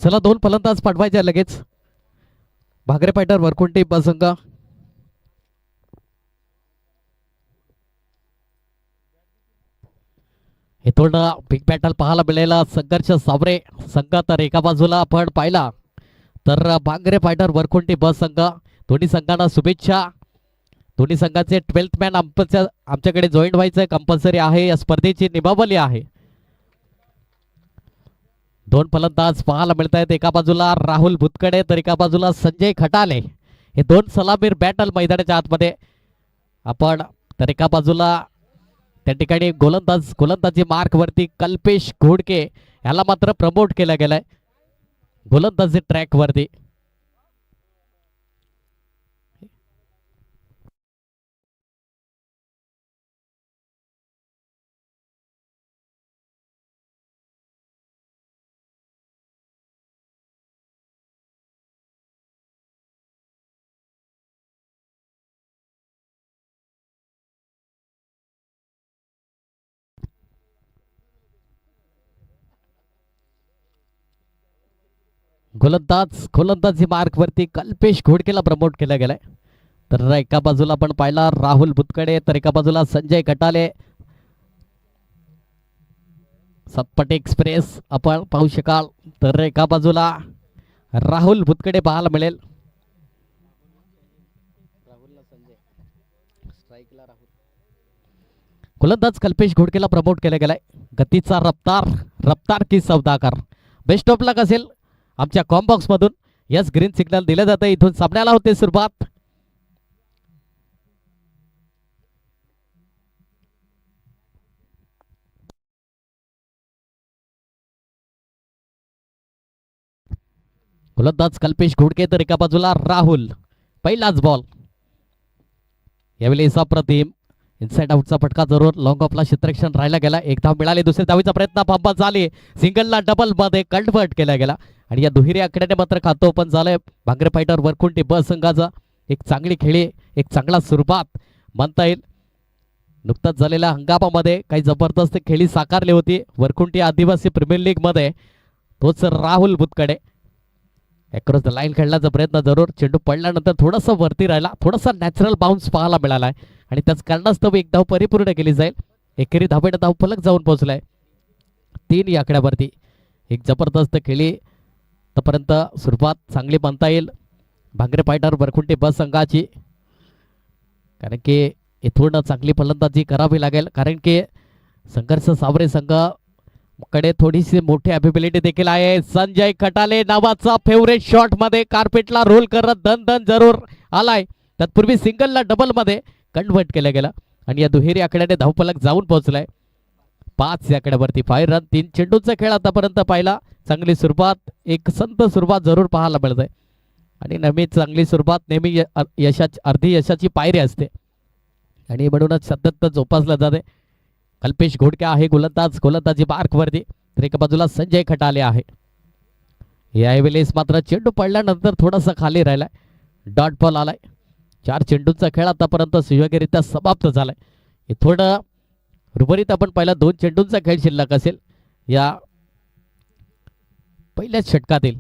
चला 2 फलंदाज पाठवायचे लगेच. भांगरे फायटर वरकुंटी बसंग. इथून बिग बॅटल पाहायला मिळालेला संघर्ष सावरे संघ. तर एका बाजूला आपण पाहिला तर भांगरे फायटर वरकुंटी बस संघ. दोन्ही संघांना शुभेच्छा. दोन्ही संघाचे 12th मॅन आमच्याकडे जॉईन व्हायचं कंपल्सरी आहे. या स्पर्धेची नियमावली आहे. 2 फलंदाज पाहायला मिळत आहेत. एका बाजूला राहुल भुतकडे तर एका बाजूला संजय खटाले. हे 2 सलामीर बॅटल मैदानाच्या आतमध्ये आपण. तर एका बाजूला त्या ठिकाणी गोलंदाजी मार्क वरती कल्पेश घोडके याला मात्र प्रमोट केलं गेलंय गोलंदाजी ट्रॅक वरती. गोलंदाजी मार्क वरती कल्पेश घोडकेला प्रमोट केलं गेलंय. तर एका बाजूला आपण पाहिला राहुल भुतकडे तर एका बाजूला संजय खटाले. सतपट एक्सप्रेस आपण पाहू शकाल. तर एका बाजूला राहुल भुतकडे पाहायला मिळेल. गोलंदाज कल्पेश घोडकेला प्रमोट केलं गेलाय. गतीचा रफ्तार की सौदागर. बेस्ट ऑफ लक असेल आमच्या कॉम्बॉक्स मधून. यस ग्रीन सिग्नल दिलं जातं. इथून सामन्याला होते सुरुवात. गोलंदाज कल्पेश घोडके तर एका बाजूला राहुल. पहिलाच बॉल यावेळी अप्रतिम इनसाइड आउटचा फटका जरूर लॉंग ऑफला क्षेत्ररक्षण राहिला गेला. एक धाव मिळाली. दुसऱ्या धावीचा प्रयत्न फंबल झाली. सिंगलला डबल मध्ये कन्व्हर्ट केला गेला आणि या दुहेरी आकड्याने मात्र खातो पण झालंय भांगरे फायटर वरकुंटी ब संघाचा. एक चांगली खेळी एक चांगला सुरुवात म्हणता येईल. नुकताच झालेल्या हंगामामध्ये काही जबरदस्त खेळी साकारली होती वरकुंटी आदिवासी प्रीमियर लीग मध्ये. तोच राहुल भुतकडे अक्रॉस द लाईन खेळण्याचा प्रयत्न जरूर. चेंडू पडल्यानंतर थोडासा वरती राहिला. थोडासा नॅचरल बाउन्स पाहायला मिळाला आहे आणि त्याच कारणास्तव एक धाव परिपूर्ण केली जाईल. एकेरी धावेने धाव फलक जाऊन पोहोचलाय 3 या आकड्यावरती. एक जबरदस्त खेळी तोपर्यंत सुरुवात चांगली म्हणता येईल भांगरे फायटर वरकुंटी बस संघाची. कारण की इथून चांगली फलंदाजी करावी लागेल. कारण की संघर्ष सावरे संघ कडे थोडीशी मोठी अबिलिटी देखील आहे. संजय खटाले नावाचा फेवरेट शॉट मध्ये कार्पेटला रोल करत दन जरूर आलाय. तत्पूर्वी सिंगलला डबल मध्ये कन्व्हर्ट केलं गेलं आणि या दुहेरी आकड्याने धावफलक जाऊन पोहोचलाय 5 या आकड्यावरती. 5 रन 3 चेंडूचा खेळ आतापर्यंत पाहिला. चांगली सुरुवात एक संत सुरुवात जरूर पाहायला मिळते आणि नेहमी चांगली सुरुवात नेहमी यशाची अर्धी यशाची पायरी असते आणि म्हणूनच सतत जोपासला जाते. कल्पेश घोडके आहे गोलंदाजी मार्क वरती तर एका बाजूला संजय खटाले आहे. यावेळेस मात्र चेंडू पडल्यानंतर थोडासा खाली राहिलाय. डॉट बॉल आलाय. 4 चेंडूंचा खेळ आतापर्यंत सुयोग्यरित्या समाप्त झालाय. इथून उर्वरित आपण पहिला 2 चेंडूंचा खेळ शिल्लक असेल या पहिल्याच षटकातील.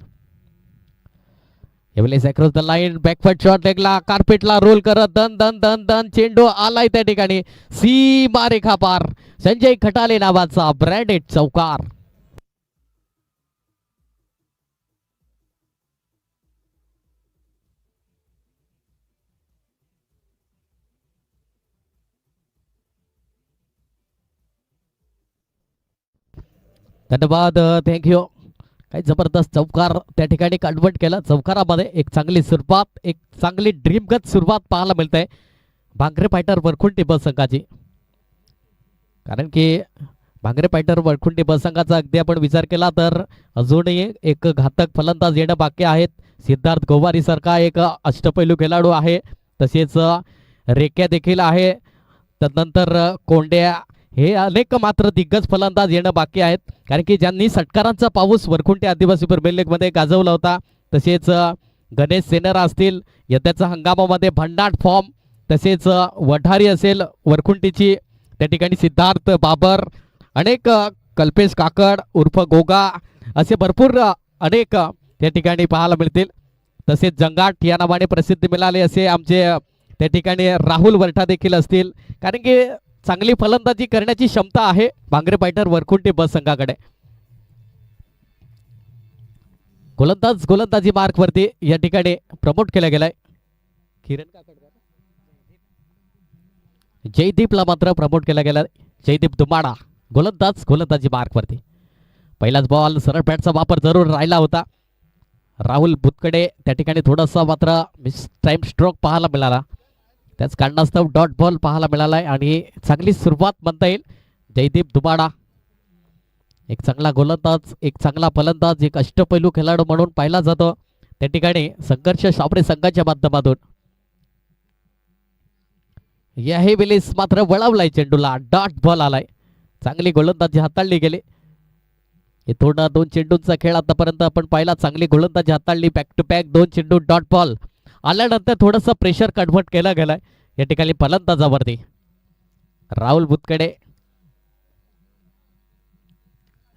यावेळेस across the line backfoot shot लेगला कार्पेटला रोल करत दन चेंडू आलाय त्या ठिकाणी सीमा रेखा पार. संजय खटाले नावाचा ब्रँडेड चौकार. धन्यवाद थँक्यू. काही जबरदस्त चौकार त्या ठिकाणी कन्वर्ट केला. चौकारामध्ये एक चांगली सुरुवात एक चांगली ड्रीमगत सुरुवात पाहायला मिळते भांगरे फायटर वरकुंटी बस संघाची. कारण की भांगरे फायटर वरकुंटी बस संघाचा अगदी आपण विचार केला तर अजूनही एक घातक फलंदाज येणं बाकी आहेत. सिद्धार्थ गोवारी सारखा एक अष्टपैलू खेळाडू आहे. तसेच रेक्या देखील आहे. त्यानंतर कोंड्या हे अनेक मात्र दिग्गज फलंदाज येणं बाकी आहेत. कारण की ज्यांनी षटकारांचा पाऊस वरकुंटी आदिवासी प्रीमियर लीग मध्ये गाजवला होता. तसेच गणेश सेनर असतील यंदाच्या हंगामामध्ये भन्नाट फॉर्म. तसेच वढारी असेल वरकुंटीची त्या ठिकाणी सिद्धार्थ बाबर अनेक कल्पेश काकड उर्फ गोगा असे भरपूर अनेक त्या ठिकाणी पाहायला मिळतील. तसेच जंगाट या नावाने प्रसिद्धी मिळाली असे आमचे त्या ठिकाणी राहुल वरठा देखील असतील, कारण की चांगली फलंदाजी करण्याची क्षमता आहे भांगरे फायटर वरकुंटी बस संघाकडे. गोलंदाजी मार्क वरती या ठिकाणी प्रमोट केला गेलाय. किरण जयदीपला मात्र प्रमोट केला गेला. जयदीप दुमाडा गोलंदाजी मार्क वरती. पहिलाच बॉल सरळ बॅटचा वापर जरूर राहिला होता. राहुल बुतकडे त्या ठिकाणी थोडासा मात्र मिस टाइम स्ट्रोक पाहायला मिळाला. त्याच कारणास्तव डॉट बॉल पाहायला मिळालाय आणि चांगली सुरुवात म्हणता येईल. जयदीप दुमाडा एक चांगला गोलंदाज, एक चांगला फलंदाज, एक अष्टपैलू खेळाडू म्हणून पाहिला जातो. त्या ठिकाणी संघर्ष सावरे संघाच्या माध्यमातून याही वेळेस मात्र वळवलाय चेंडूला. डॉट बॉल आलाय. चांगली गोलंदाजी हाताळली गेली. इथून 2 चेंडूंचा खेळ आतापर्यंत आपण पाहिला. चांगली गोलंदाजी हाताळली. बॅक टू बॅक 2 चेंडू डॉट बॉल आल्यानंतर थोडंसं प्रेशर कन्व्हर्ट केला गेलाय या ठिकाणी फलंदाजावरती. राहुल बुतकडे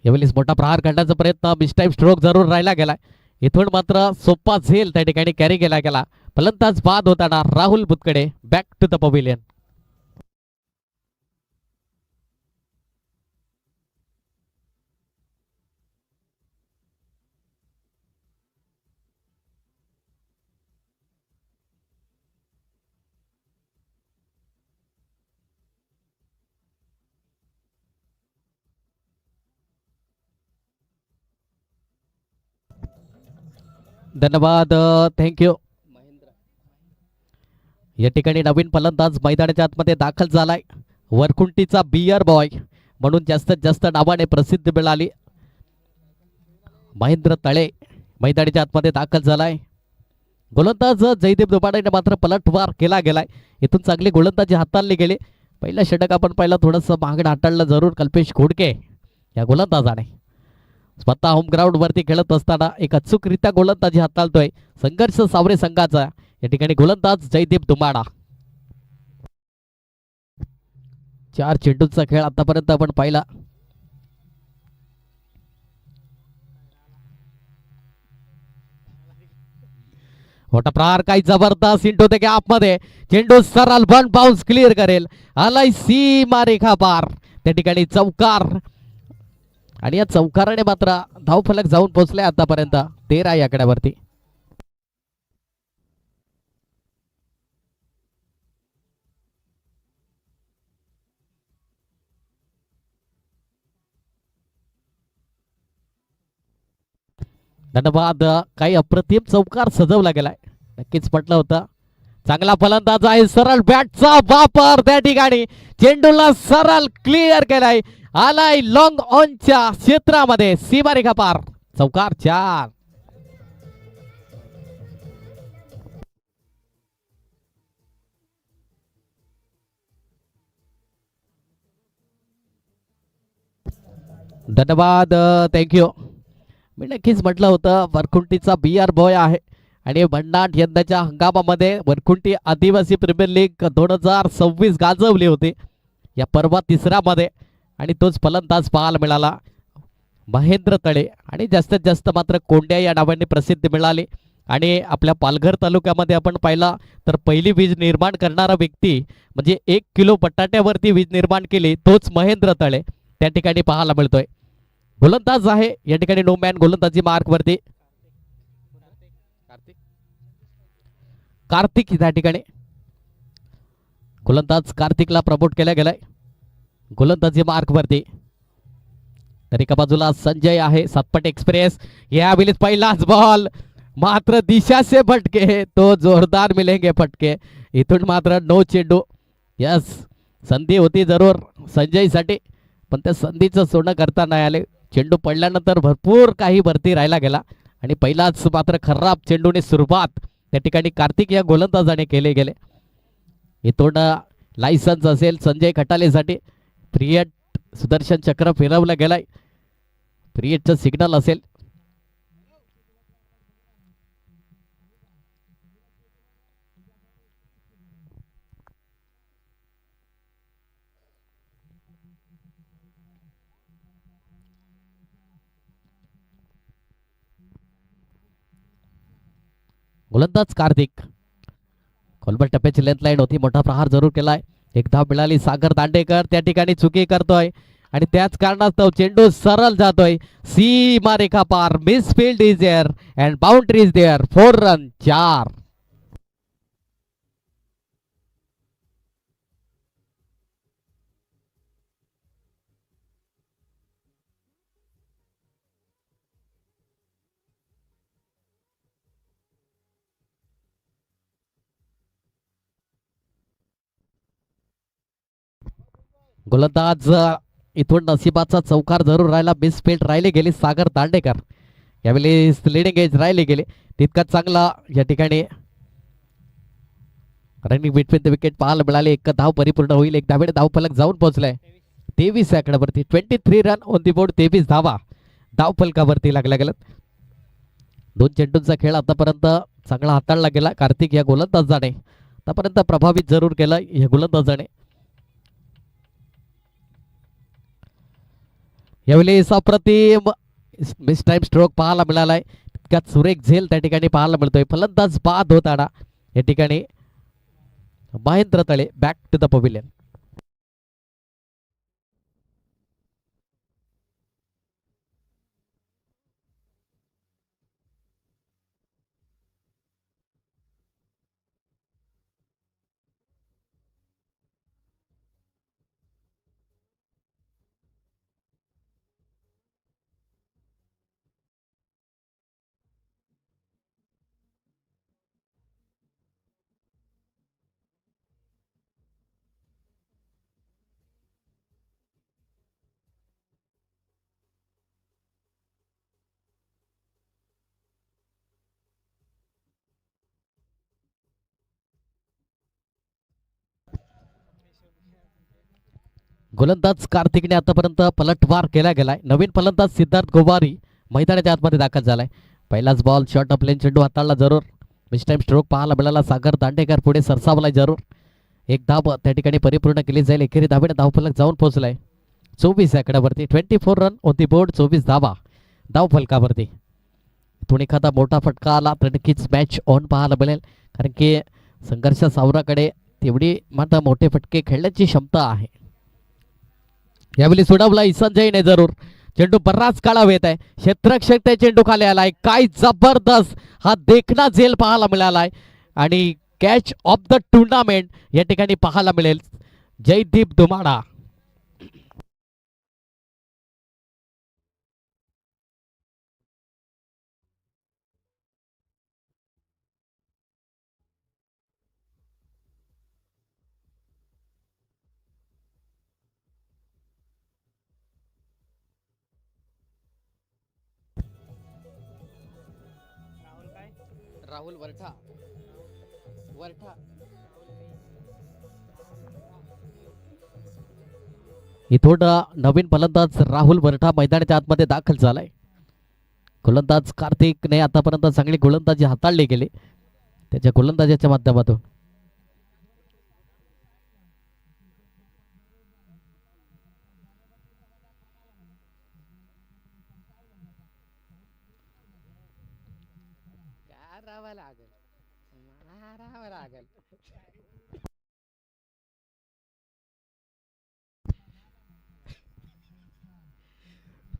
यावेळेस मोठा प्रहार करण्याचा प्रयत्न. मिसटाईम स्ट्रोक जरूर राहिला गेलाय. इथून मात्र सोपा झेल त्या ठिकाणी कॅरी केला गेला. फलंदाज बाद होताना Rahul Butkade back to the pavilion. धन्यवाद, थँक्यू. या ठिकाणी नवीन फलंदाज मैदानाच्या आतमध्ये दाखल झालाय. वरकुंटीचा बियर बॉय म्हणून जास्तीत जास्त नावाने प्रसिद्धी मिळाली. महेंद्र तळे मैदानाच्या आतमध्ये दाखल झालाय. गोलंदाज जयदीप दुबाडेने मात्र पलटवार केला गेलाय. इथून चांगली गोलंदाजी हाताळली गेली. पहिला षटक आपण पहिला थोडंसं मागणं हाताळलं जरूर कल्पेश घोडके या गोलंदाजाने. स्वतः होम ग्राउंड वरती खेळत असताना एक अचूकरित्या गोलंदाजी हाताळतोय संघर्ष सावरे संघाचा या ठिकाणी गोलंदाज जयदीप दुमाडा. 4 चेंडूंचा खेळ आतापर्यंत आपण पाहिला. मोठा प्रहार काही जबरदस्त इंटू ते गॅप मध्ये. चेंडू सरळ वन बाउन्स क्लिअर करेल. आलाय सीमा रेखा पार. त्या ठिकाणी चौकार आणि या चौकाराने मात्र धावफलक जाऊन पोहोचले आतापर्यंत 13 या आकड्यावरती. धन्यवाद. काही अप्रतिम चौकार सजवला गेलाय. नक्कीच म्हटलं होतं चांगला फलंदाज आहे. सरळ बॅटचा वापर त्या ठिकाणी चेंडूला सरळ क्लिअर केलाय. आलाय लॉंग ऑनच्या क्षेत्रामध्ये सीमारेखा पार. चौकार 4. धन्यवाद, थँक्यू. मी नक्कीच म्हटलं होतं वरकुंटीचा बिआर बॉय आहे आणि भन्नाट यंदाच्या हंगामामध्ये वरकुंटी आदिवासी प्रीमियर लीग 2026 गाजवली होती या पर्व 3रा मध्ये आणि तोच फलंदाज पाहायला मिळाला महेंद्र तळे. आणि जास्तीत जास्त मात्र कोंड्या या नावाने प्रसिद्धी मिळाली. आणि आपल्या पालघर तालुक्यामध्ये आपण पाहिला तर पहिली वीज निर्माण करणारा व्यक्ती म्हणजे 1 किलो बटाट्यावरती वीज निर्माण केली तोच महेंद्र तळे त्या ठिकाणी पाहायला मिळतोय. गोलंदाज आहे या ठिकाणी नो मॅन गोलंदाजी मार्क वरती. कार्तिक त्या ठिकाणी गोलंदाज कार्तिकला प्रमोट केला गेलाय गोलंदाजी मार्क वरती. तर एका बाजूला संजय आहे सातपट एक्सप्रेस. या वेळेस पहिलाच बॉल मात्र दिशा से भटके तो जोरदार मिलेंगे फटके. इथून मात्र 9 चेंडू. यस, संधी होती जरूर संजय साठी पण त्या संधीचं सोनं करता नाही आले. चेंडू पडल्यानंतर भरपूर काही भरती राहिला गेला आणि पहिलाच मात्र खराब चेंडूने सुरुवात त्या ठिकाणी कार्तिक या गोलंदाजाने केले गेले. इथून लायसन्स असेल संजय खटालेसाठी. पिरियड सुदर्शन चक्र फिरवलं गेलाय. पिरियडचं सिग्नल असेल. गोलंदाज कार्तिक. खोलवर टप्प्याची लेंथ लाईन होती, मोठा प्रहार जरूर केलाय. एक धाव मिळाली. सागर दांडेकर त्या ठिकाणी चुकी करतोय आणि त्याच कारणास्तव चेंडू सरळ जातोय सीमा रेखा पार. Misfield is there and boundary is there. 4 run 4. गोलंदाज इथून नशिबाचा चौकार जरूर राहिला. मिस फील्ड राहिली गेली. सागर दांडेकर यावेळी लिडिंग एज राहिली गेली. तितकाच चांगला या ठिकाणी रनिंग बिटवीन द विकेट पाहायला मिळाले. एक धाव परिपूर्ण होईल. एक धावेने धावफलक जाऊन पोहोचलाय 23 आकड्यावरती. 23 रन ऑन दी बोर्ड. 23 धावा धावफलकावरती लागल्या गेल्यात. दोन चेंडूंचा खेळ आतापर्यंत चांगला हाताळला गेला. कार्तिक या गोलंदाजाने आतापर्यंत प्रभावित जरूर केलं या गोलंदाजाने. यावेळी अप्रतिम मिस टाइम स्ट्रोक पाहायला मिळालाय. तितक्यात सुरेख झेल त्या ठिकाणी पाहायला मिळतोय. फलंदाज बाद होताना या ठिकाणी महेंद्र तळे बॅक टू द पवेलियन. गोलंदाज कार्तिकने आतापर्यंत पलटवार केला गेलाय. नवीन फलंदाज सिद्धार्थ गोवारी मैदानाच्या आतमध्ये दाखल झालाय. पहिलाच बॉल शॉर्ट ऑफ लेन चेंडू हाताळला जरूर. मिस टाइम स्ट्रोक पाहायला मिळाला. सागर दांडेकर पुढे सरसावलाय जरूर. एक धाव त्या ठिकाणी परिपूर्ण केली जाईल. एकेरी धावेने धावफलक जाऊन पोहोचलाय 24 आकड्यावरती. 24 रन ऑन दी बोर्ड. 24 धावा धावफलकावरती. इथून एखादा मोठा फटका आला तर नक्कीच मॅच ऑन पाहायला मिळेल, कारण की संघर्ष सावराकडे तेवढी मात्र मोठे फटके खेळण्याची क्षमता आहे. यावेळी सोडवला संजयने जरूर. चेंडू बराच काळा येत आहे. क्षेत्ररक्षक त्या चेंडू खाली आलाय. काय जबरदस्त हा देखना झेल पाहायला मिळालाय आणि कॅच ऑफ द टुर्नामेंट या ठिकाणी पाहायला मिळेल. जयदीप दुमाडा. राहुल वरठा. इथून नवीन फलंदाज राहुल वरठा मैदानाच्या आतमध्ये दाखल झालाय. गोलंदाज कार्तिकने आतापर्यंत चांगली गोलंदाजी हाताळली गेली त्याच्या गोलंदाजीच्या माध्यमातून.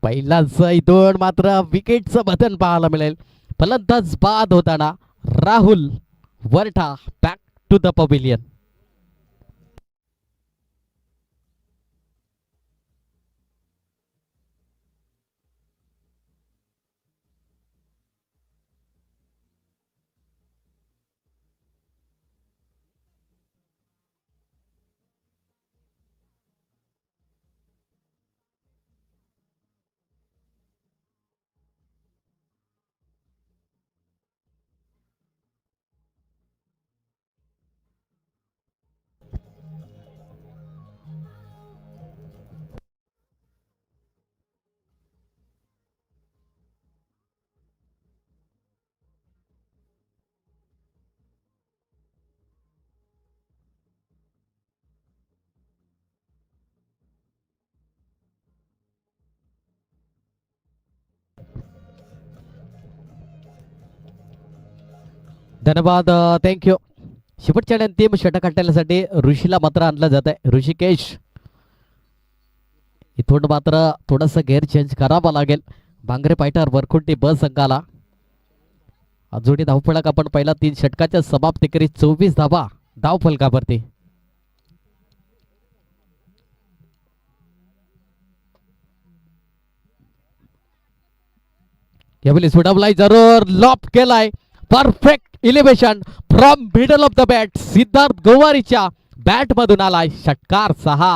पहिलाच इथून मात्र विकेटचं बदल पाहायला मिळेल. फलंदाज बाद होताना Rahul Wartha back to the pavilion. धन्यवाद, थँक्यू. शेवटच्या आणि अंतिम षटक हाणण्यासाठी ऋषीला मात्र आणलं जात आहे. ऋषिकेश इथून मात्र थोडंसं गेअर चेंज करावा लागेल. भांगरे फायटर वरखुंटी ब संघाला जोडी धावफलक आपण पहिला 3 षटकाच्या समाप्तीकरी 24 धावा धावफलकावरती. यावेळी सुडावलाय जरूर लॉप केलाय. Perfect elevation from middle of the bat. Siddharth गोवारीच्या बॅट मधून आलाय षटकार 6.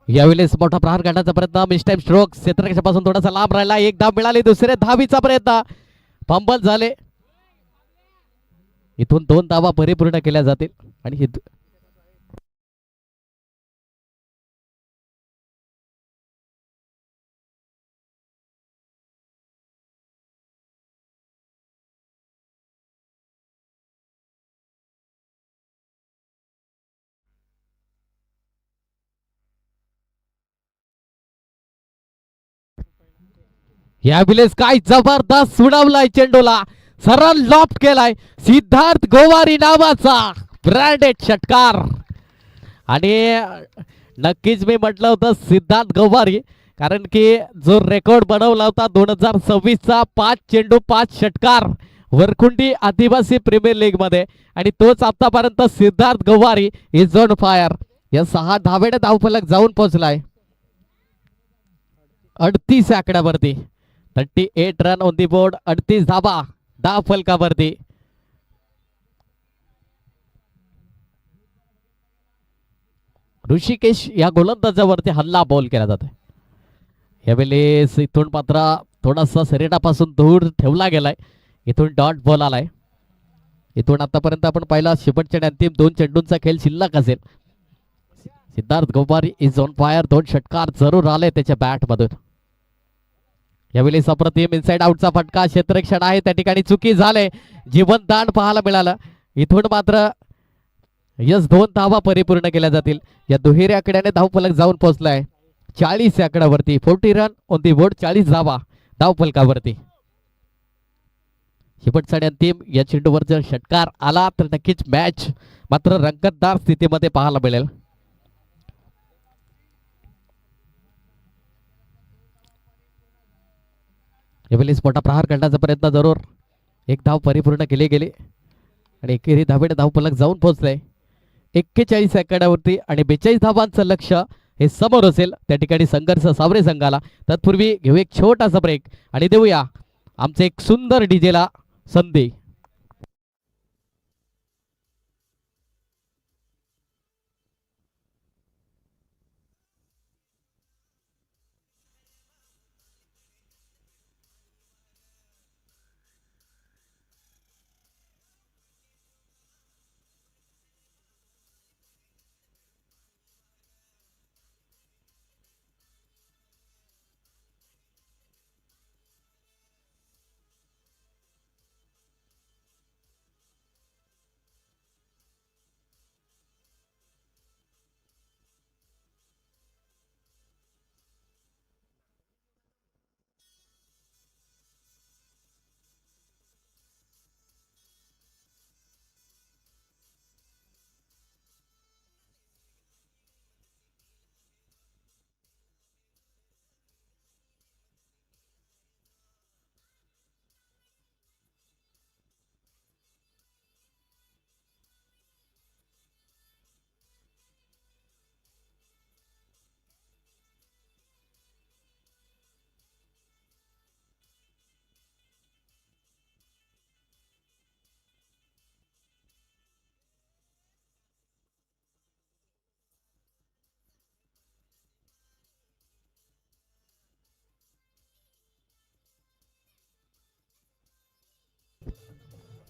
यावेळेस मोठा प्रहार काढण्याचा प्रयत्न. मिस्टाईम स्ट्रोक क्षेत्ररक्षणापासून थोडासा लांब राहिला. एक धाव मिळाली. दुसऱ्या धावीचा प्रयत्न फंबल झाले. इथून 2 धावा परिपूर्ण केल्या जातील आणि यावेळेस काय जबरदस्त सुडावलाय चेंडूला. सरळ लॉफ्ट केलाय सिद्धार्थ गोवारी नावाचा ब्रँडेड षटकार. आणि नक्कीच मी म्हटलं होतं सिद्धार्थ गोवारी, कारण की जो रेकॉर्ड बनवला होता 2026चा 5 चेंडू 5 षटकार वरखुंटी आदिवासी प्रीमियर लीग मध्ये, आणि तोच आतापर्यंत Siddharth Gowari is on fire. या 6 धावेने धावफलक जाऊन पोहोचलाय 38 आकड्यावरती. 38 रन ऑन दी बोर्ड. 38 धावा धावफलकावरती. ऋषिकेश या गोलंदाजावरती हल्ला बॉल केला जातोय. यावेळेस इथून मात्र थोडासा शरीरापासून दूर ठेवला गेलाय. इथून डॉट बॉल आलाय. इथून आतापर्यंत आपण पाहिला शेवटच्या आणि अंतिम 2 चेंडूंचा खेळ शिल्लक असेल. Siddharth Gowari is on fire. 2 षटकार जरूर आले त्याच्या बॅट मधून. यावेळी अप्रतिम इनसाइड आउटचा फटका. क्षेत्ररक्षण आहे त्या ठिकाणी चुकी झाले. जीवन दान पाहायला मिळालं. इथून मात्र यस 2 धावा परिपूर्ण केल्या जातील. या दुहेरी आकड्याने धावफलक जाऊन पोहोचलाय 40 आकड्यावरती. 40 रन ऑन दी बोर्ड. 40 धावा धावफलकावरती. शेवटचा आणि अंतिम या चेंडूवर जर षटकार आला तर नक्कीच मॅच मात्र रंगतदार स्थितीमध्ये पाहायला मिळेल. यावेळेस मोठा प्रहार करण्याचा प्रयत्न जरूर. 1 धाव परिपूर्ण केली गेली आणि एकेरी धावेने धावफलक जाऊन पोहोचले 41 आकड्यावरती आणि 42 धावांचं लक्ष हे समोर असेल. त्या ठिकाणी संघर्ष सावरे संघाला. तत्पूर्वी घेऊ एक छोटासा ब्रेक आणि देऊया आमचे एक सुंदर डीजेला संधी.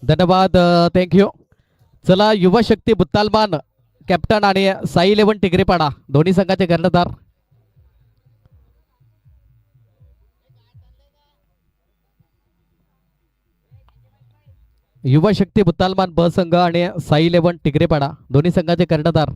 धन्यवाद, थँक्यू. चला युवा शक्ती बुत्तालमान कॅप्टन आणि साई 11 टिगरेपाडा दोन्ही संघाचे कर्णधार युवा शक्ती बुतालमान ब संघ आणि साई 11 टिगरेपाडा दोन्ही संघाचे कर्णधार.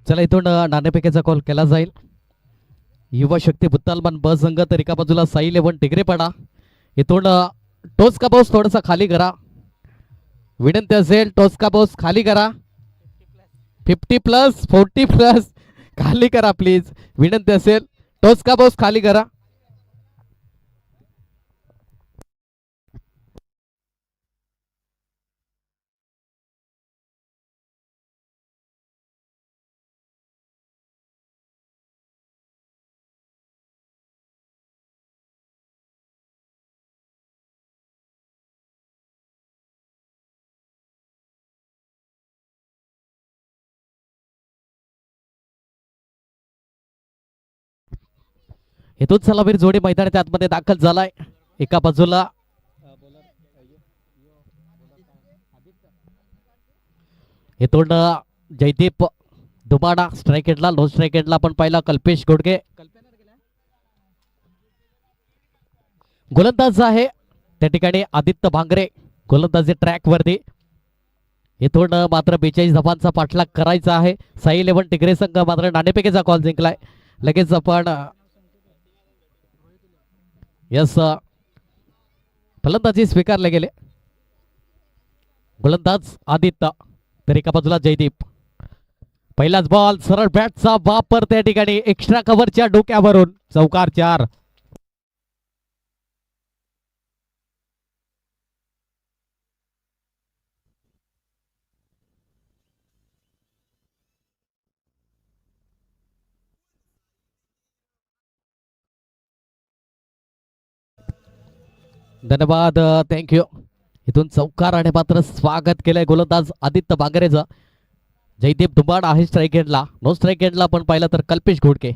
चला इथून नाणेफेकीचा कॉल केला जाईल. युवा शक्ती बुत्तालमान ब संघ तर एका बाजूला साई 11 टिगरेपाडा. इथून टोस का बॉस थोडासा खाली करा, विनंती असेल. टोस का बॉस खाली करा. 50+, 40+ खाली करा प्लीज, विनंती असेल. टोस का बॉस खाली करा. इथून सलामीर जोडी मैदानाच्या आतमध्ये दाखल झालाय. एका बाजूला इथून जयदीप दुमाडा स्ट्राईक हेडला, लो स्ट्राईक हेडला पण पाहिला कल्पेश घोडके. गोलंदाज आहे त्या ठिकाणी आदित्य भांगरे, गोलंदाजी ट्रॅक वरती. इथून मात्र 42 धावांचा पाठलाग करायचा आहे. साई 11 टिगरे संघ मात्र नाणेफेकीचा कॉल जिंकलाय. लगेच आपण यस फलंदाजी स्वीकारले गेले. गोलंदाज आदित्य तर एका बाजूला जयदीप. पहिलाच बॉल, सरळ बॅटचा वापर त्या ठिकाणी एक्स्ट्रा कव्हरच्या डोक्यावरून, चौकार 4. धन्यवाद, थँक्यू. इथून चौकार आणि मात्र स्वागत केलंय गोलंदाज आदित्य भांगरेचं. जयदीप दुबाड आहे स्ट्राईक एंडला, नो स्ट्राईक एंडला पण पाहिलं तर कल्पेश घोडके.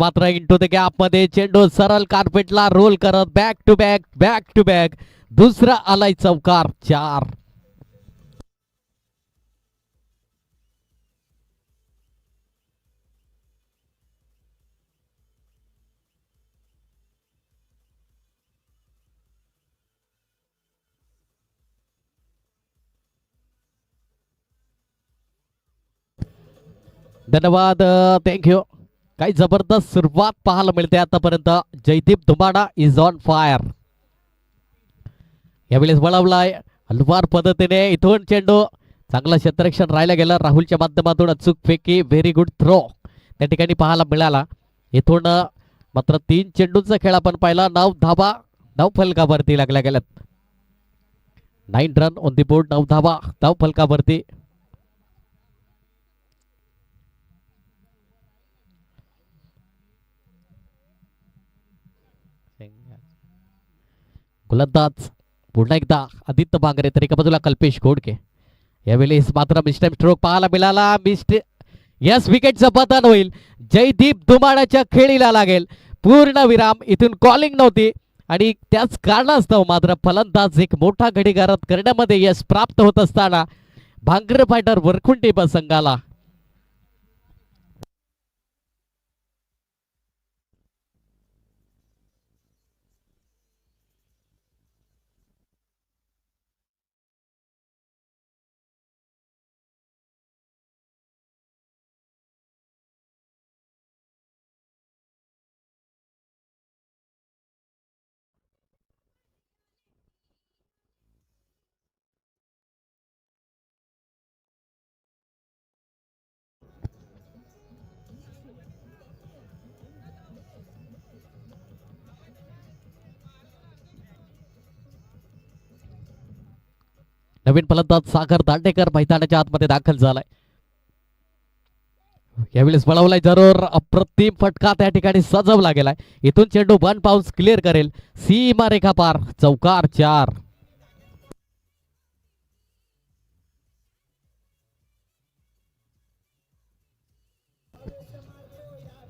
मात्र इंटू द गॅप मध्ये चेंडू सरळ कार्पेटला रोल करत back to back, back to back, दुसरा आलाय चौकार 4. धन्यवाद, थँक्यू. काही जबरदस्त सुरुवात पाहायला मिळते आतापर्यंत. Jaydeep Dumada is on fire. यावेळेस वळवलाय हलवार पद्धतीने. इथून चेंडू चांगला क्षेत्ररक्षण राहिला गेला. राहुलच्या माध्यमातून अचूक फेकी, व्हेरी गुड थ्रो त्या ठिकाणी पाहायला मिळाला. इथून मात्र 3 चेंडूंचा खेळ आपण पाहिला. 9 धावा 9 फलकावरती लागल्या गेल्यात. 9 रन ऑन दी बोर्ड, 9 धावा 9 फलकावरती. गोलंदाज पुन्हा एकदा आदित्य भांगरे तर एका बाजूला कल्पेश घोडके. यावेळेस मात्र मिस्टेक स्ट्रोक पाहायला मिळाला. यस, विकेटचं पतन होईल. जयदीप दुमाडाच्या खेळीला लागेल पूर्ण विराम. इथून कॉलिंग नव्हती आणि त्याच कारणास्तव मात्र फलंदाज एक मोठा घडीगारत करण्यामध्ये यश प्राप्त होत असताना भांगरे फायटर वरखुंटी संघाला नवीन फलंदाज सागर दांडेकर मैदानाच्या आतमध्ये दाखल झालाय. यावेळेस पळवलाय जरूर, अप्रतिम फटका त्या ठिकाणी सजवला गेलाय. इथून चेंडू 1 बाउन्स क्लिअर करेल, सीमा रेखा पार, चौकार 4.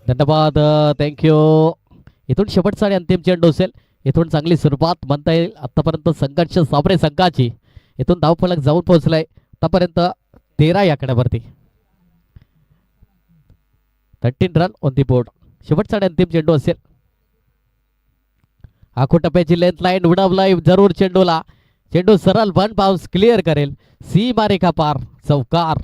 धन्यवाद, थँक्यू. इथून शेवटचा आणि अंतिम चेंडू असेल. इथून चांगली सुरुवात म्हणता येईल आतापर्यंत संघर्ष साबरे संघाची. इथून धावफलक जाऊन पोहोचलाय आतापर्यंत 13 या आकड्यावरती. 13 रन ऑन दी बोर्ड. शेवटचा आणि अंतिम चेंडू असेल. आखो टप्प्याची लेंथ लाईन उडवलाय जरूर चेंडूला. चेंडू सरळ 1 बाउन्स क्लिअर करेल, सीमा रेखा पार, चौकार.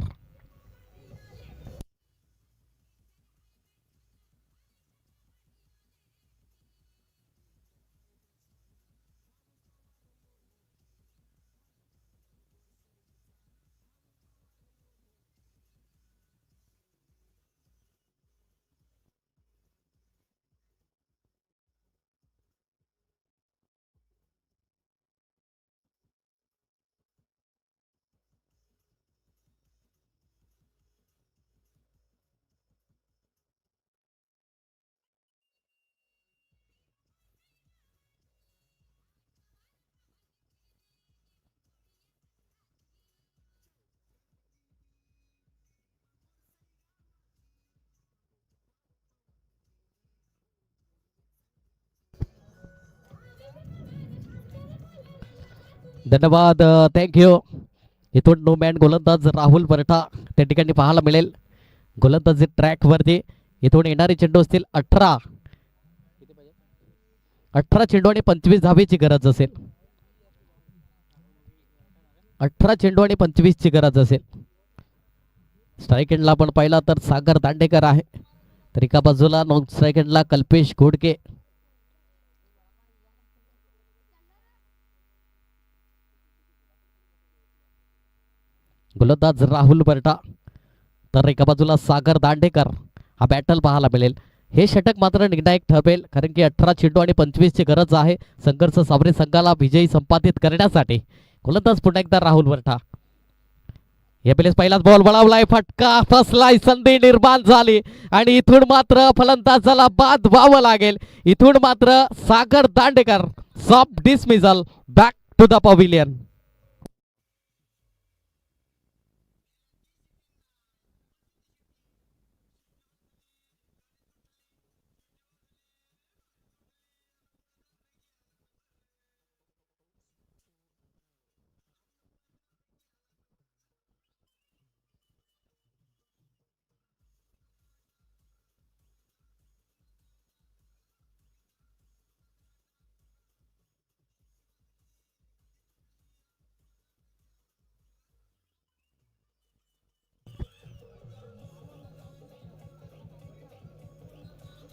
धन्यवाद, थँक्यू. इथून नो मॅन गोलंदाज राहुल बरठा त्या ठिकाणी पाहायला मिळेल गोलंदाजी ट्रॅक वरती. इथून येणारे चेंडू असतील 18 चेंडू आणि 25 धावेची गरज असेल. 18 चेंडू आणि 25 ची गरज असेल. स्ट्राईक एंडला आपण पाहिला तर सागर दांडेकर आहे, तर एका बाजूला नॉन स्ट्राईक एंडला कल्पेश घोडके. गोलंदाज राहुल बरटा, तर एका बाजूला सागर दांडेकर. हा बॅटल पाहायला मिळेल. हे षटक मात्र निर्णायक ठरेल, कारण की 18 चेंडू आणि 25 ची गरज आहे संघर्ष साबरे संघाला विजयी संपादित करण्यासाठी. गोलंदाज पुन्हा एकदा राहुल बरटा. या पेलेस पहिलाच बॉल बळावलाय, फटका फसलाय, संधी निर्माण झाली आणि इथून मात्र फलंदाजाला बाद व्हावं लागेल. इथून मात्र Sagar Dandekar soft dismissal, back to the pavilion.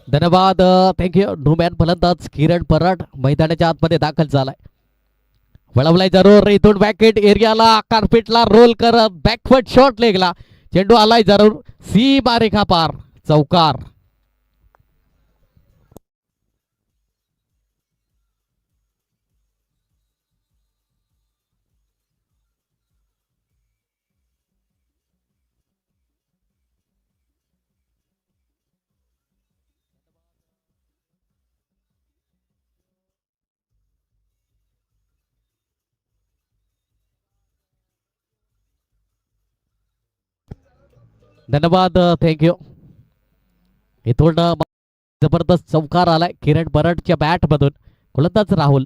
धन्यवाद, थँक्यू. नुमॅन फलंदाज किरण पराड मैदानाच्या आतमध्ये दाखल झालाय. वळवलाय जरूर, इथून बॅकेट एरियाला कार्पेटला रोल करत बॅकवर्ड शॉट लेगला. चेंडू आलाय जरूर, सीमा रेखा पार, चौकार. धन्यवाद, थँक्यू. इथून जबरदस्त चौकार आलाय किरण बरडच्या बॅट मधून. गोलंदाज राहुल.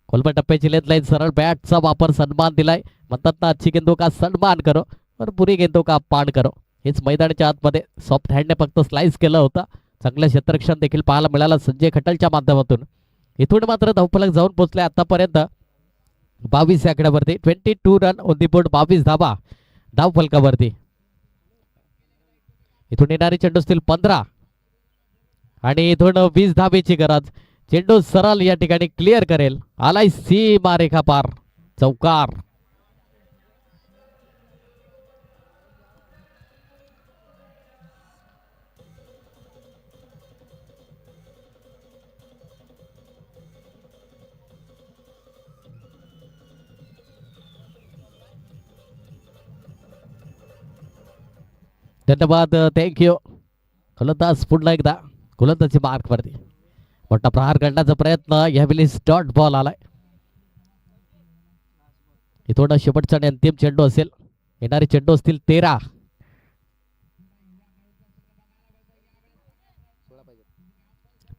कोलबा टप्प्याची लेत लाईन सरळ बॅटचा वापर, सन्मान दिलाय. म्हणतात ना, अच्छी गेंदों का सन्मान करो और बुरी गेंदों का अपमान करो. हेच मैदानाच्या आतमध्ये सॉफ्ट हँडने फक्त स्लाइस केलं होतं. चांगलं क्षेत्ररक्षण देखील पाहायला मिळालं संजय खटलच्या माध्यमातून. इथून मात्र धावफलक जाऊन पोहोचले आतापर्यंत 22 आकड्यावरती. 22 रन ऑन दी बोर्ड, 22 धावा धावफलकावरती. इथून येणारे चेंडू असतील 15 आणि इथून 20 धावेची गरज. चेंडू सरळ या ठिकाणी क्लिअर करेल, आलाय सीमा रेखा पार, चौकार. धन्यवाद, थँक्यू. गोलंदाज पुन्हा एकदा गोलंदाजी मार्क वरती मोठा प्रहार करण्याचा प्रयत्न, यावेळी डॉट बॉल आलाय. इथून शेवटचा आणि अंतिम चेंडू असेल. येणारे चेंडू असतील 13.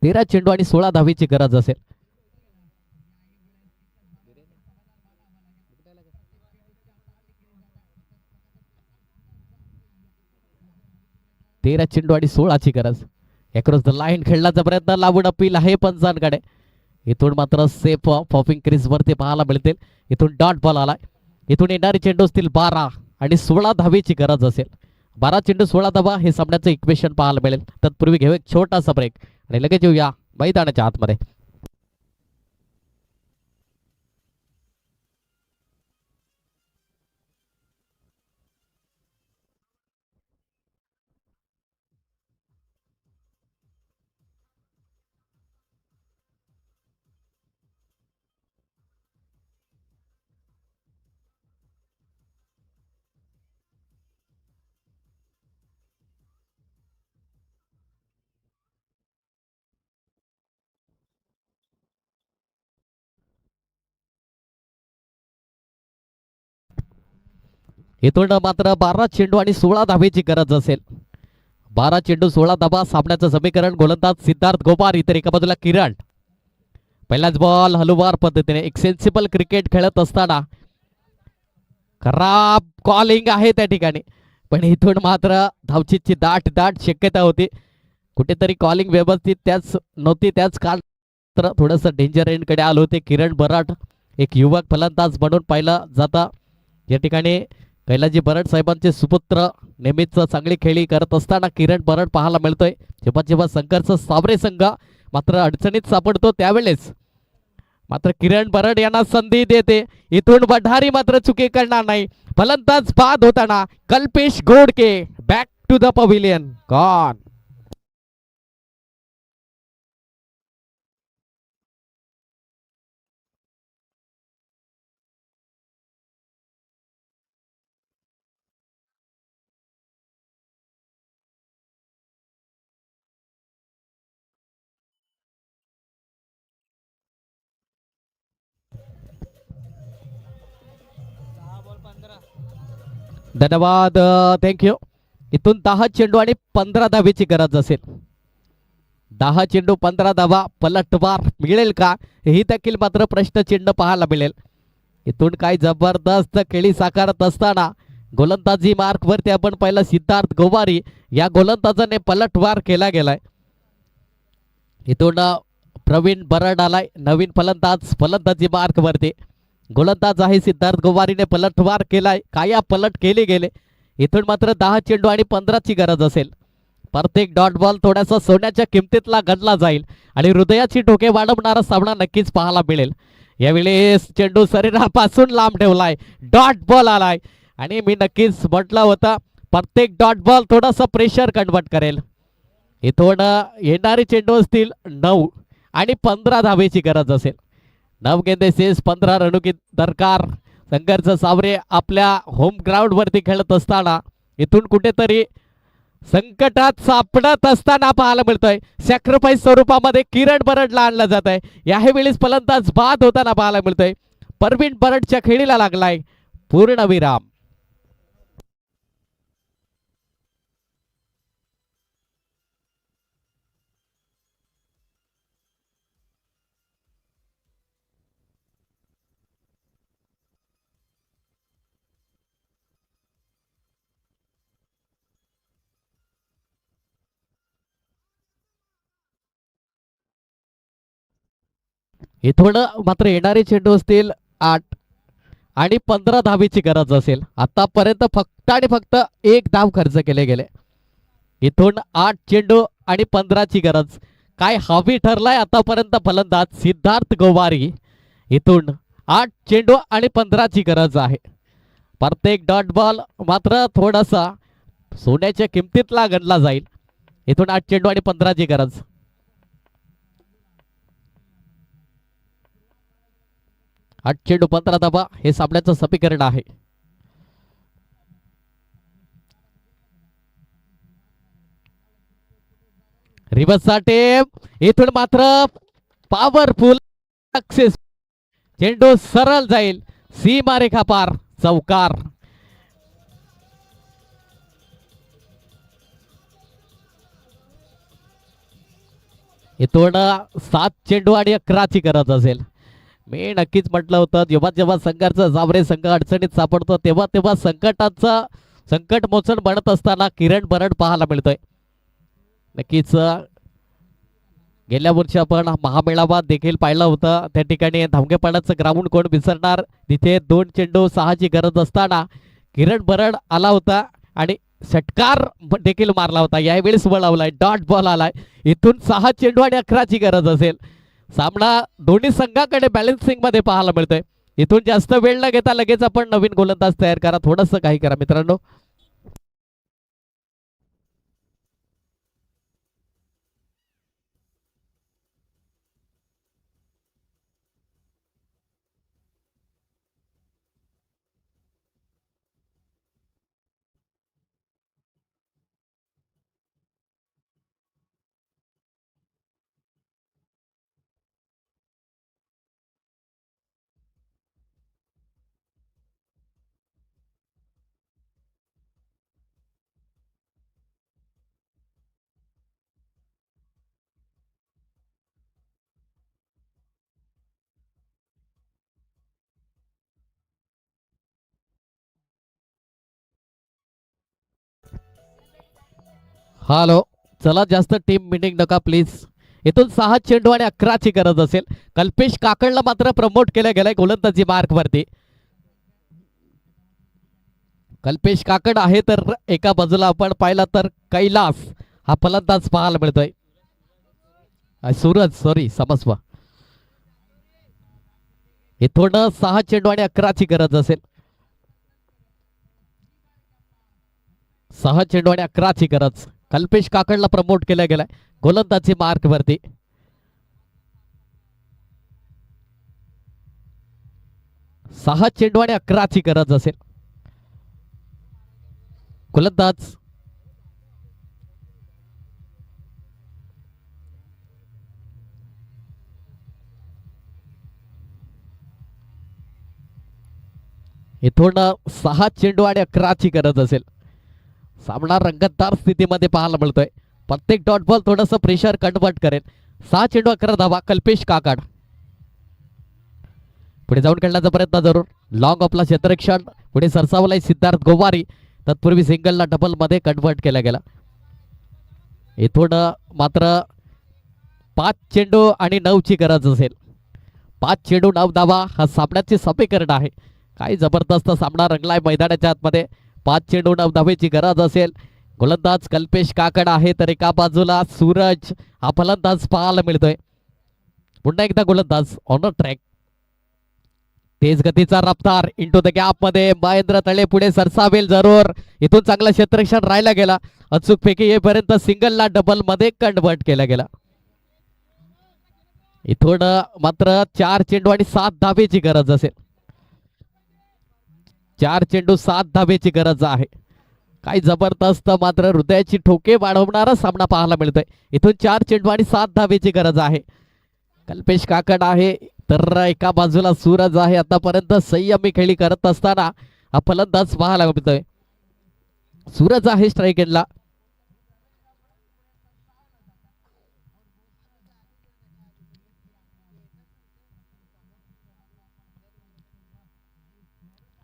13 चेंडू आणि 16 धावेची गरज असेल. 13 चेंडू आणि 16ची गरज. अक्रॉस द लाईन खेळण्याचा प्रयत्न, लावून अपील आहे पंचांकडे. इथून मात्र सेफ पॉपिंग क्रीज वरती पाहायला मिळतील. इथून डॉट बॉल आलाय. इथून येणारे चेंडू असतील 12 आणि 16 धावेची गरज असेल. 12 चेंडू 16 धावा हे सामन्याचं इक्वेशन पाहायला मिळेल. तत्पूर्वी घेऊ एक छोटासा ब्रेक आणि लगेच येऊया मैदानाच्या आतमध्ये. इथून मात्र 12 चेंडू आणि 16 धावेची गरज असेल. 12 चेंडू 16 धावा सामन्याचं समीकरण. गोलंदाज सिद्धार्थ गोपार, इतर एका बाजूला किरण. पहिलाच बॉल हलुवार पद्धतीने. एक सेन्सिबल क्रिकेट खेळत असताना खराब कॉलिंग आहे त्या ठिकाणी, पण इथून मात्र धावचीची दाट दाट शक्यता होती. कुठेतरी कॉलिंग व्यवस्थित त्याच नव्हती, त्याच काळ थोडंसं डेंजर एंडकडे आलो होते. किरण बराट एक युवक फलंदाज म्हणून पाहिलं जाता या ठिकाणी. कैलाजी बराड साहेबांचे सुपुत्र नेहमीच चांगली खेळी करत असताना किरण बराड पाहायला मिळतोय. जेव्हा जेव्हा संघर्ष सावरे संघ मात्र अडचणीत सापडतो त्यावेळेस मात्र किरण बराड यांना संधी देते. इथून वढारी मात्र चुकी करणार नाही. फलंदाज बाद होताना Kalpesh Godke back to the pavilion. Gone. धन्यवाद, थँक्यू. इथून 10 चेंडू आणि 15 धावेची गरज असेल. 10 चेंडू 15 धावा. पलटवार मिळेल का, ही देखील मात्र प्रश्नचिन्ह पाहायला मिळेल. इथून काय जबरदस्त खेळी साकारत असताना गोलंदाजी मार्क वरती आपण पाहिलं सिद्धार्थ गोवारी या गोलंदाजाने पलटवार केला गेलाय. इथून प्रवीण बराड आलाय नवीन फलंदाज फलंदाजी मार्क वरती. गोलंदाज आहे सिद्धार्थ गोवारीने पलटवार केलाय. काया पलट केले गेले. इथून मात्र 10 चेंडू आणि 15ची गरज असेल. प्रत्येक डॉट बॉल थोड्यासा सोन्याच्या किमतीतला गणला जाईल आणि हृदयाची ठोके वाढवणारा सामना नक्कीच पाहायला मिळेल. यावेळी चेंडू शरीरापासून लांब ठेवलाय. डॉट बॉल आलाय आणि मी नक्कीच म्हटलं होतं प्रत्येक डॉट बॉल थोडासा प्रेशर कन्वर्ट करेल. इथून येणारे चेंडू असतील 9 आणि 15 धावेची गरज असेल. 9 गेंदेसेस 15 रनों की दरकार. संघर्ष सावरे आपल्या होम ग्राउंड वरती खेळत असताना इथून कुठेतरी संकटात सापडत असताना पाहायला मिळतोय. सॅक्रिफाईस स्वरूपामध्ये किरण बरडला आणलं जात आहे. यावेळीच फलंदाज बाद होताना पाहायला मिळतोय. परवीन बरडच्या खेळीला लागलाय पूर्णविराम. इथून मात्र येणारे चेंडू असतील 8 आणि 15 धावेची गरज असेल. आतापर्यंत फक्त आणि फक्त एक धाव खर्च केले गेले. इथून 8 चेंडू आणि 15ची गरज. काय हवी ठरलाय आतापर्यंत फलंदाज सिद्धार्थ गोवारी. इथून 8 चेंडू आणि 15ची गरज आहे. प्रत्येक डॉट बॉल मात्र थोडासा सोन्याच्या किमतीतला गणला जाईल. इथून 8 चेंडू आणि 15ची गरज. 8 चेंडू 15 धावा हे सामन्याचं समीकरण आहे. रिव्हर्सचा टेप इथून मात्र पॉवरफुल सक्सेस. चेंडू सरळ जाईल सीमारेखा पार, चौकार. इथून 7 चेंडू आणि 11ची गरज असेल. मी नक्कीच म्हटलं होतं, जेव्हा जेव्हा संघाचा जावरे संघ अडचणीत सापडतो तेव्हा तेव्हा संकटाचं संकट मोचन बनत असताना किरण बरड पाहायला मिळतोय. नक्कीच गेल्या वर्षी आपण महामेळावा देखील पाहिला होता. त्या ठिकाणी धावगेपणाचं ग्राउंड कोण विसरणार. तिथे 2 चेंडू 6ची गरज असताना किरण बरड आला होता आणि षटकार देखील मारला होता. यावेळेस वळवलाय, डॉट बॉल आलाय. इथून 6 चेंडू आणि 11ची गरज असेल. सामना दोन्ही संघाकडे बॅलन्सिंग मध्ये पाहायला मिळतोय. इथून जास्त वेळ न घेता लगेच आपण नवीन गोलंदाज तयार करा, थोडंसं काही करा मित्रांनो. हॅलो, चला जास्त टीम मीटिंग नका प्लीज. इथून 6 चेंडू आणि 11ची गरज असेल. कल्पेश काकडला मात्र प्रमोट केलं गेलंय गोलंदाजी मार्क वरती. कल्पेश काकड आहे तर एका बाजूला आपण पाहिला तर कैलास हा फलंदाज पाहायला मिळतोय. सूरज, सॉरी, समजवा. इथून 6 चेंडू आणि 11ची गरज असेल. 6 चेंडू आणि 11ची गरज. कल्पेश काकडला प्रमोट केलं गेलाय गोलंदाजी मार्क वरती. 6 चेंडू आणि 11ची गरज असेल. गोलंदाज इथून 6 चेंडू आणि 11ची गरज असेल. सामना रंगतदार स्थितीमध्ये पाहायला मिळतोय. प्रत्येक डॉट बॉल थोडस प्रेशर कन्वर्ट करेल. 6 चेंडू 11 धावा. कल्पेश काकड पुढे जाऊन खेळण्याचा प्रयत्न जरूर. लॉंग ऑफला क्षेत्ररक्षण पुढे सरसावलाय सिद्धार्थ गोवारी. तत्पूर्वी सिंगलला डबल मध्ये कन्वर्ट केला गेला. इथून मात्र 5 चेंडू आणि 9ची गरज असेल. 5 चेंडू 9 धावा हा सामन्याचे समीकरण आहे. काही जबरदस्त सामना रंगलाय मैदानाच्या आतमध्ये. 5 चेंडू 9 धावेची गरज असेल. गोलंदाज कल्पेश काकड आहे तर एका बाजूला सूरज हा फलंदाज पाहायला मिळतोय. पुन्हा एकदा गोलंदाज ऑन ट्रॅक. तेज गतीचा रफ्तार इंटू द गॅप मध्ये महेंद्र तळे पुढे सरसावेल जरूर. इथून चांगला क्षेत्ररक्षण राहिला गेला. अचूक पैकी येईपर्यंत सिंगलला डबल मध्ये कन्वर्ट केला गेला. इथून मात्र 4 चेंडू आणि 7 धावेची गरज असेल. 4 चेंडू 7 धावेची गरज आहे. काही जबरदस्त मात्र हृदयाची ठोके वाढवणारा सामना पाहायला मिळतोय. इथून 4 चेंडू आणि 7 धावेची गरज आहे. कल्पेश काकड आहे तर एका बाजूला सूरज आहे. आतापर्यंत संयमी खेळी करत असताना हा फलंदाज पाहायला मिळतोय. सूरज आहे स्ट्राईक एंडला.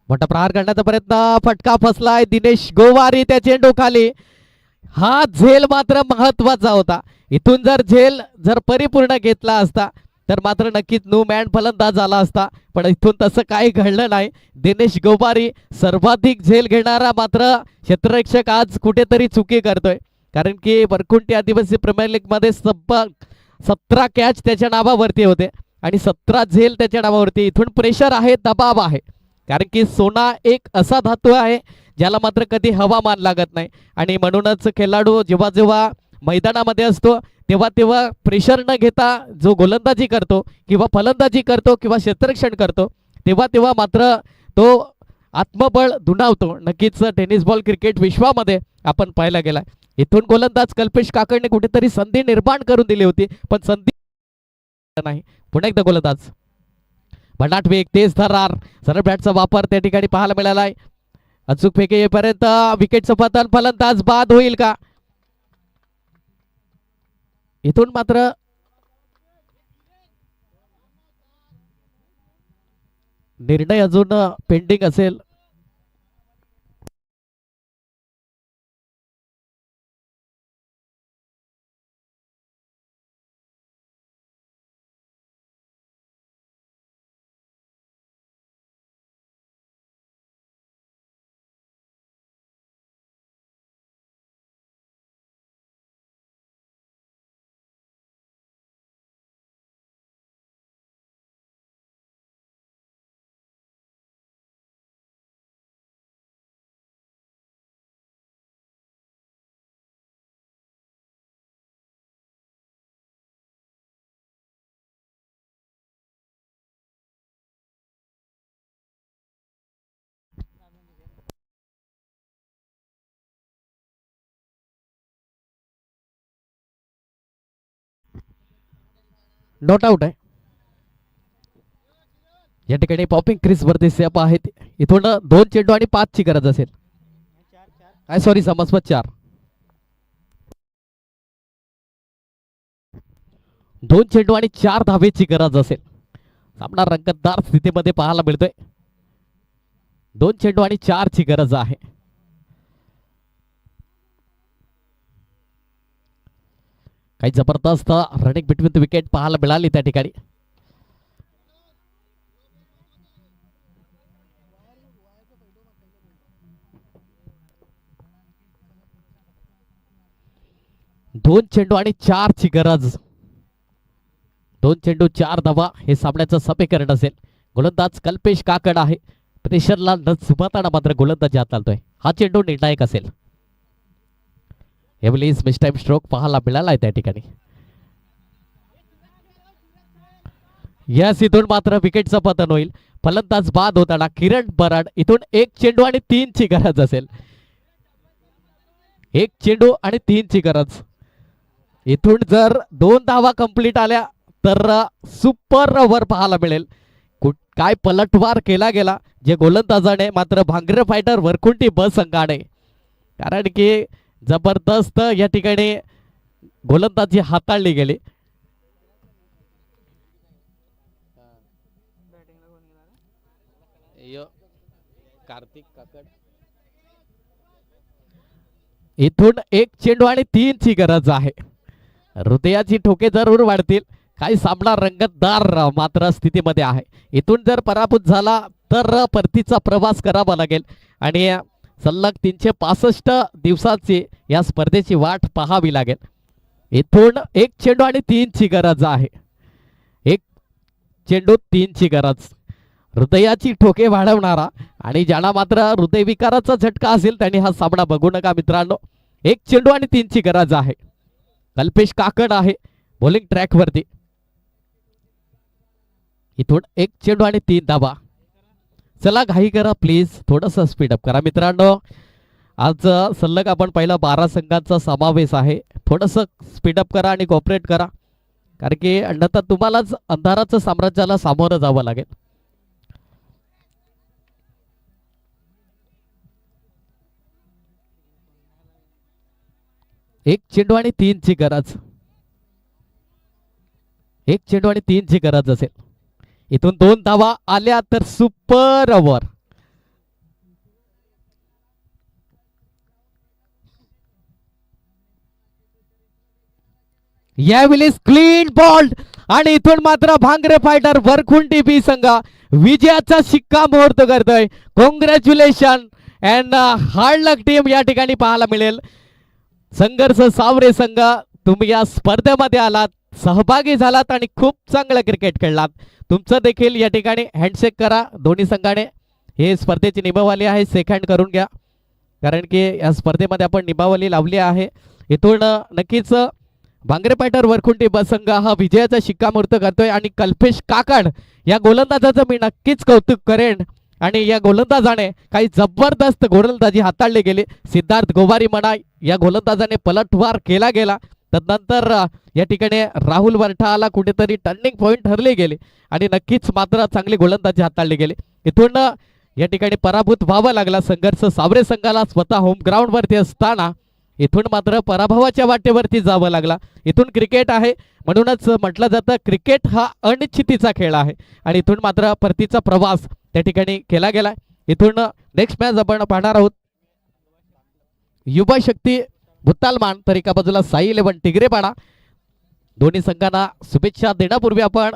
मोठा प्रहार करण्याचा प्रयत्न, फटका फसलाय. दिनेश गोवारी त्या चेंडू खाली. हा झेल मात्र महत्वाचा होता. इथून जर परिपूर्ण घेतला असता तर मात्र नक्कीच नो मॅन फलंदाज झाला असता. पण इथून तसं काही घडलं नाही. दिनेश गोवारी सर्वाधिक झेल घेणारा मात्र क्षेत्ररक्षक आज कुठेतरी चुकी करतोय. कारण की वरकुंठी आदिवासी प्रीमियर लीग मध्ये 17 कॅच त्याच्या नावावरती होते आणि 17 झेल त्याच्या नावावरती. इथून प्रेशर आहे, दबाव आहे. कारण की सोना एक असा धातू आहे ज्याला मात्र कधी हवामान लागत नाही. आणि म्हणूनच खेळाडू जेव्हा जेव्हा मैदानामध्ये असतो तेव्हा तेव्हा प्रेशर न घेता जो गोलंदाजी करतो किंवा फलंदाजी करतो किंवा क्षेत्ररक्षण करतो तेव्हा तेव्हा मात्र तो आत्मबळ दुणावतो. नक्कीच टेनिस बॉल क्रिकेट विश्वामध्ये आपण पाहायला गेलाय. इथून गोलंदाज कल्पेश काकडने कुठेतरी संधी निर्माण करून दिली होती, पण संधी नाही. पुन्हा एकदा गोलंदाज भन्नाट वेग, तेज थरार, सरळ बॅटचा वापर त्या ठिकाणी पाहायला मिळालाय. अचूक फेके येईपर्यंत विकेटचं पतन, फलंदाज बाद होईल का? इथून मात्र निर्णय अजून पेंडिंग असेल. नॉट आउट आहे. या ठिकाणी पॉपिंग क्रिस वरती सेप आहेत. इथून 2 चेंडू आणि 5 ची गरज असेल. काय सॉरी, समजपत 4. 2 चेंडू आणि 4 धावेची गरज असेल. सामना रंगतदार स्थितीमध्ये पाहायला मिळतोय. 2 चेंडू आणि 4 ची गरज आहे. काही जबरदस्त रनिंग बिटवीन द विकेट पाहायला मिळाली त्या ठिकाणी. दोन चेंडू आणि 4 ची गरज. 2 चेंडू 4 धावा हे सामन्याचं समीकरण असेल. गोलंदाज कल्पेश काकड आहे. प्रेशरला न जुमाताना मात्र गोलंदाजी हाताळतोय. हा चेंडू निर्णायक असेल. एव्हलीज मिस टाइम स्ट्रोक पाहायला मिळालाय त्या ठिकाणी. यस, इथून मात्र विकेटचं पतन होईल. फलंदाज बाद होताना किरण बराड. इथून 1 चेंडू आणि 3 ची गरज असेल. 1 चेंडू आणि 3 ची गरज. इथून जर 2 धावा कंप्लीट आल्या तर सुपर ओव्हर पाहायला मिळेल. काय पलटवार केला गेला जे गोलंदाजाने मात्र भांगरे फायटर वरकुंटी ब संघाने, कारण की जबरदस्त या ठिकाणी गोलंदाजी हाताळली गेली. कार्तिक काकड. इथून 1 चेंडू आणि 3 ची गरज आहे. हृदयाची ठोके जरूर वाढतील. काही सामना रंगतदार मात्र स्थितीमध्ये आहे. इथून जर पराभूत झाला तर परतीचा प्रवास करावा लागेल आणि सलग 365 दिवसाची या स्पर्धेची वाट पाहावी लागेल. इथून 1 चेंडू आणि 3 ची गरज आहे. 1 चेंडू 3 ची गरज. हृदयाची ठोके वाढवणारा आणि ज्याला मात्र हृदयविकाराचा झटका असेल त्यांनी हा सामना बघू नका मित्रांनो. 1 चेंडू आणि 3 ची गरज आहे. कल्पेश काकड आहे बॉलिंग ट्रॅक वरती. इथून 1 चेंडू आणि 3 धावा. चला घाई करा प्लीज, थोडस स्पीडअप करा मित्रांनो. आज सलग आपण पहिला 12 संघांचा समावेश आहे. थोडस स्पीडअप करा आणि कॉपरेट करा, कारण की अन्यथा तुम्हालाच अंधाराचं साम्राज्याला सामोरं जावं लागेल. एक चेंडू आणि 3 ची गरज. 1 चेंडू आणि 3 ची गरज असेल. इथून 2 धावा आल्या तर सुपर ओव्हर. यावेळी क्लीन बॉल्ड आणि इथून मात्र भांगरे फायटर वरखुंटी बी संघ विजयाचा शिक्का मुहूर्त करतोय. Congratulation and hard luck team या ठिकाणी पाहायला मिळेल. संघर्ष सावरे संघ, तुम्ही या स्पर्धेमध्ये आलात, सहभागी झालात आणि खूप चांगलं क्रिकेट खेळलात. तुमचं देखील या ठिकाणी हँडशेक करा दोन्ही संघाने. हे स्पर्धेची निभावली आहे, सेकंड करून घ्या, कारण की या स्पर्धेमध्ये आपण निभावली लावली आहे. इथून नक्कीच भांगरे फायटर वरखुंटी बसंघ हा विजयाचा शिक्कामोर्तब करतोय आणि कल्पेश काकड या गोलंदाजाचं मी नक्कीच कौतुक करेन. आणि या गोलंदाजाने काही जबरदस्त गोलंदाजी हाताळली गेली. सिद्धार्थ गोवारी म्हणा या गोलंदाजाने पलटवार केला गेला. तदनंतर या ठिकाणी राहुल वरठाला कुठेतरी टर्निंग पॉइंट ठरली गेली आणि नक्कीच मात्र चांगली गोलंदाजी हाताळली गेली. इथून या ठिकाणी पराभूत व्हावं लागला संघर्ष सावरे संघाला स्वतः होम ग्राउंड वरती असताना. इथून मात्र पराभवाच्या वाटेवरती जावं लागला. इथून क्रिकेट आहे म्हणूनच म्हटलं जातं क्रिकेट हा अनिश्चितीचा खेळ आहे आणि इथून मात्र परतीचा प्रवास त्या ठिकाणी केला गेला. इथून नेक्स्ट मॅच आपण पाहणार आहोत युवा शक्ती भुत्तालमान तर एका बाजूला साई 11 टिगरेपाडा. दोन्ही संघांना शुभेच्छा देण्यापूर्वी आपण